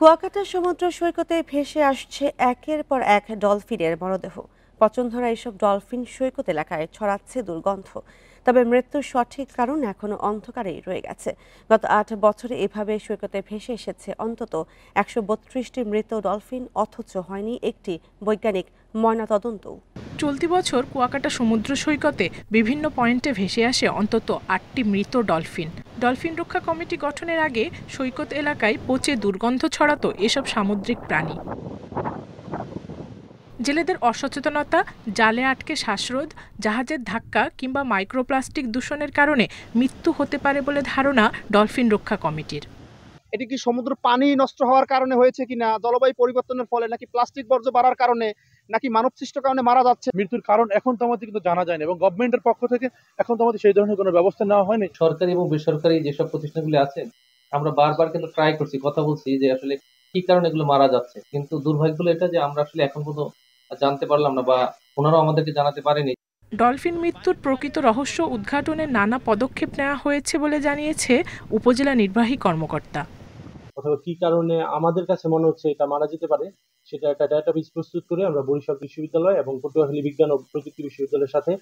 কুয়াকাটা সমুদ্র সৈকতে ভেসে আসছে একের পর এক ডলফিনের মরদেহ। পচনধরা এসব ডলফিন সৈকত এলাকায় ছড়াচ্ছে দুর্গন্ধ। তবে মৃত্যুর সঠিক কারণ এখনো অন্ধকারেই রয়ে গেছে। গত ৮ বছরে এভাবে সৈকতে ভেসে এসেছে অন্তত ১৩২টি মৃত ডলফিন, অথচ হয়নি একটি বৈজ্ঞানিক ময়নাতদন্তও। চলতি বছর কুয়াকাটা সমুদ্র সৈকতে বিভিন্ন পয়েন্টে ভেসে আসে অন্তত ৮টি মৃত ডলফিন। ডলফিন রক্ষা কমিটি গঠনের আগে সৈকত এলাকায় পচে দুর্গন্ধ ছড়াতো এসব সামুদ্রিক প্রাণী। জেলেদের অসচেতনতা, জালে আটকে শ্বাসরোধ, জাহাজের ধাক্কা কিংবা মাইক্রোপ্লাস্টিক দূষণের কারণে মৃত্যু হতে পারে বলে ধারণা ডলফিন রক্ষা কমিটির। এটি কি সমুদ্র পানি নষ্ট হওয়ার কারণে হয়েছে কিনা, জলবায়ু পরিবর্তনের ফলে, নাকি প্লাস্টিক বর্জ্য বাড়ার কারণে, নাকি মানব সৃষ্ট কারণে মারা যাচ্ছে? মৃত্যুর কারণ এখন তো আমাদের কিন্তু জানা যায় না এবং গভর্নমেন্টের পক্ষ থেকে এখন তো আমাদের সেই ধরনের কোনো ব্যবস্থা নেওয়া হয়নি। সরকারি এবং বেসরকারি যেসব প্রতিষ্ঠানগুলি আছে, আমরা বারবার কিন্তু ট্রাই করছি, কথা বলছি যে আসলে কি কারণে এগুলো মারা যাচ্ছে, কিন্তু দুর্ভাগ্য এটা যে আমরা আসলে এখন পর্যন্ত জানতে পারলাম না বা ওনারাও আমাদেরকে জানাতে পারেনি। ডলফিন মৃত্যুর প্রকৃত রহস্য উদ্ঘাটনে নানা পদক্ষেপ নেওয়া হয়েছে বলে জানিয়েছে উপজেলা নির্বাহী কর্মকর্তা। অথবা কি কারণে আমাদের কাছে মনে হচ্ছে এটা মারা যেতে পারে, সেটা একটা ডাটাবেস প্রস্তুত করে আমরা বরিশাল বিশ্ববিদ্যালয় এবং পটুয়াখালী বিজ্ঞান ও প্রযুক্তি বিশ্ববিদ্যালয়ের সাথে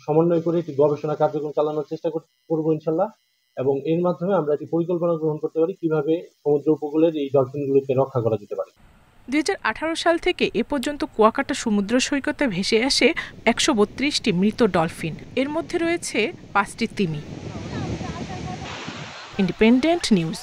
সমন্বয় করে একটি গবেষণা কার্যক্রম চালানোর চেষ্টা করবো ইনশাল্লাহ। এবং এর মাধ্যমে আমরা একটি পরিকল্পনা গ্রহণ করতে পারি কিভাবে সমুদ্র উপকূলের এই ডলফিনগুলোকে রক্ষা করা যেতে পারে। ২০১৮ সাল থেকে এ পর্যন্ত কুয়াকাটা সমুদ্র সৈকতে ভেসে আসে ১৩২টি মৃত ডলফিন। এর মধ্যে রয়েছে 5টি তিমি। Independent news.